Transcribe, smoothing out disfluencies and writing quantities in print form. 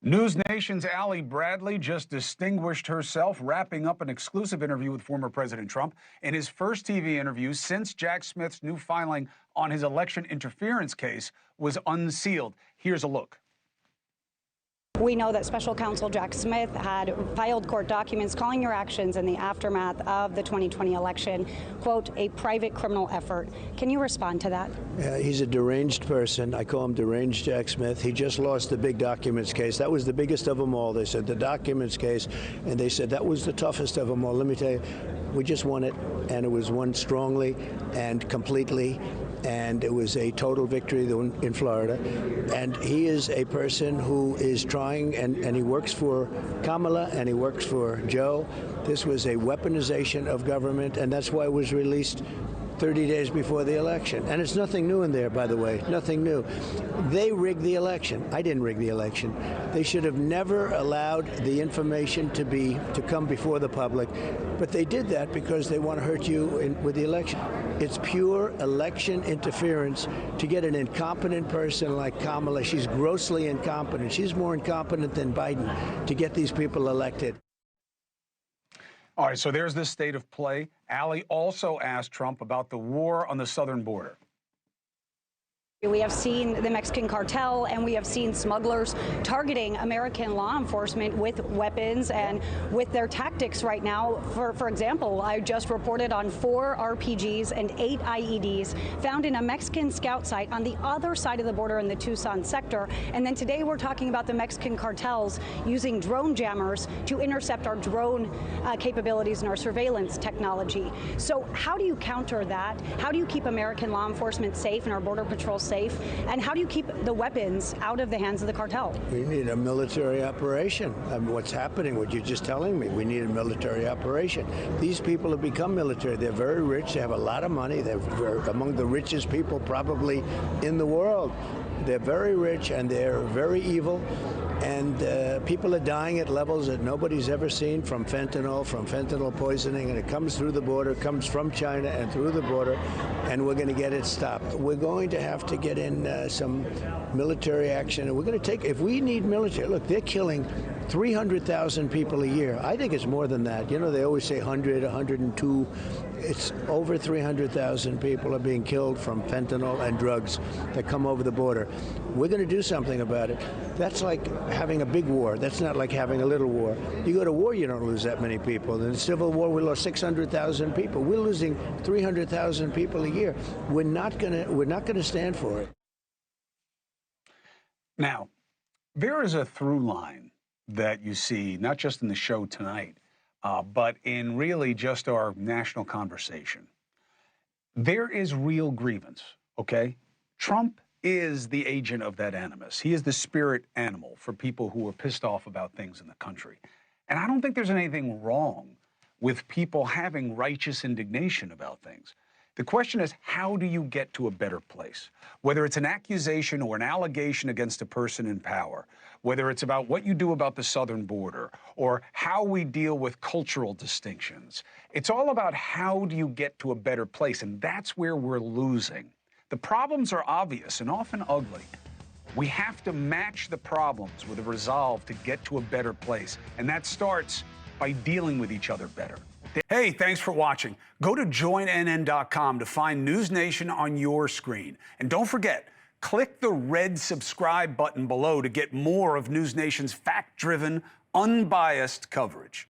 NewsNation's Allie Bradley just distinguished herself, wrapping up an exclusive interview with former President Trump in his first TV interview since Jack Smith's new filing on his election interference case was unsealed. Here's a look. We know that Special Counsel Jack Smith had filed court documents calling your actions in the aftermath of the 2020 election, quote, a private criminal effort. Can you respond to that? He's a deranged person. I call him deranged Jack Smith. He just lost the big documents case. That was the biggest of them all. They said the documents case, and they said that was the toughest of them all. Let me tell you, we just won it, and it was won strongly and completely. And it was a total victory in Florida. And he is a person who is trying, and he works for Kamala and he works for Joe. This was a weaponization of government, and that's why it was released 30 days before the election. And it's nothing new in there, by the way, nothing new. They rigged the election. I didn't rig the election. They should have never allowed the information to come before the public. But they did that because they want to hurt you with the election. It's pure election interference to get an incompetent person like Kamala. She's grossly incompetent. She's more incompetent than Biden to get these people elected. All right, so there's this state of play. Allie also asked Trump about the war on the southern border. We have seen the Mexican cartel and we have seen smugglers targeting American law enforcement with weapons and with their tactics right now. For example, I just reported on 4 RPGs and 8 IEDs found in a Mexican scout site on the other side of the border in the Tucson sector. And then today we're talking about the Mexican cartels using drone jammers to intercept our drone capabilities and our surveillance technology. So how do you counter that? How do you keep American law enforcement safe and our border patrol safe? And how do you keep the weapons out of the hands of the cartel? We need a military operation. I mean, what's happening, what you're just telling me, we need a military operation. These people have become military. They're very rich. They have a lot of money. They're among the richest people probably in the world. They're very rich and they're very evil. And people are dying at levels that nobody's ever seen from fentanyl poisoning, and it comes through the border, comes from China and through the border, and we're going to get it stopped. We're going to have to get in some military action, and we're going to take, if we need military, look, they're killing 300,000 people a year. I think it's more than that. You know, they always say 100, 102. It's over 300,000 people are being killed from fentanyl and drugs that come over the border. We're going to do something about it. That's like having a big war. That's not like having a little war. You go to war, you don't lose that many people. In the Civil War, we lost 600,000 people. We're losing 300,000 people a year. We're not going to stand for it. Now, there is a through line that you see, not just in the show tonight, but in really just our national conversation. There is real grievance, okay? Trump is the agent of that animus. He is the spirit animal for people who are pissed off about things in the country. And I don't think there's anything wrong with people having righteous indignation about things. The question is, how do you get to a better place? Whether it's an accusation or an allegation against a person in power, whether it's about what you do about the southern border or how we deal with cultural distinctions, it's all about how do you get to a better place, and that's where we're losing. The problems are obvious and often ugly. We have to match the problems with a resolve to get to a better place, and that starts by dealing with each other better. Hey, thanks for watching. Go to joinnn.com to find NewsNation on your screen. And don't forget, click the red subscribe button below to get more of NewsNation's fact-driven, unbiased coverage.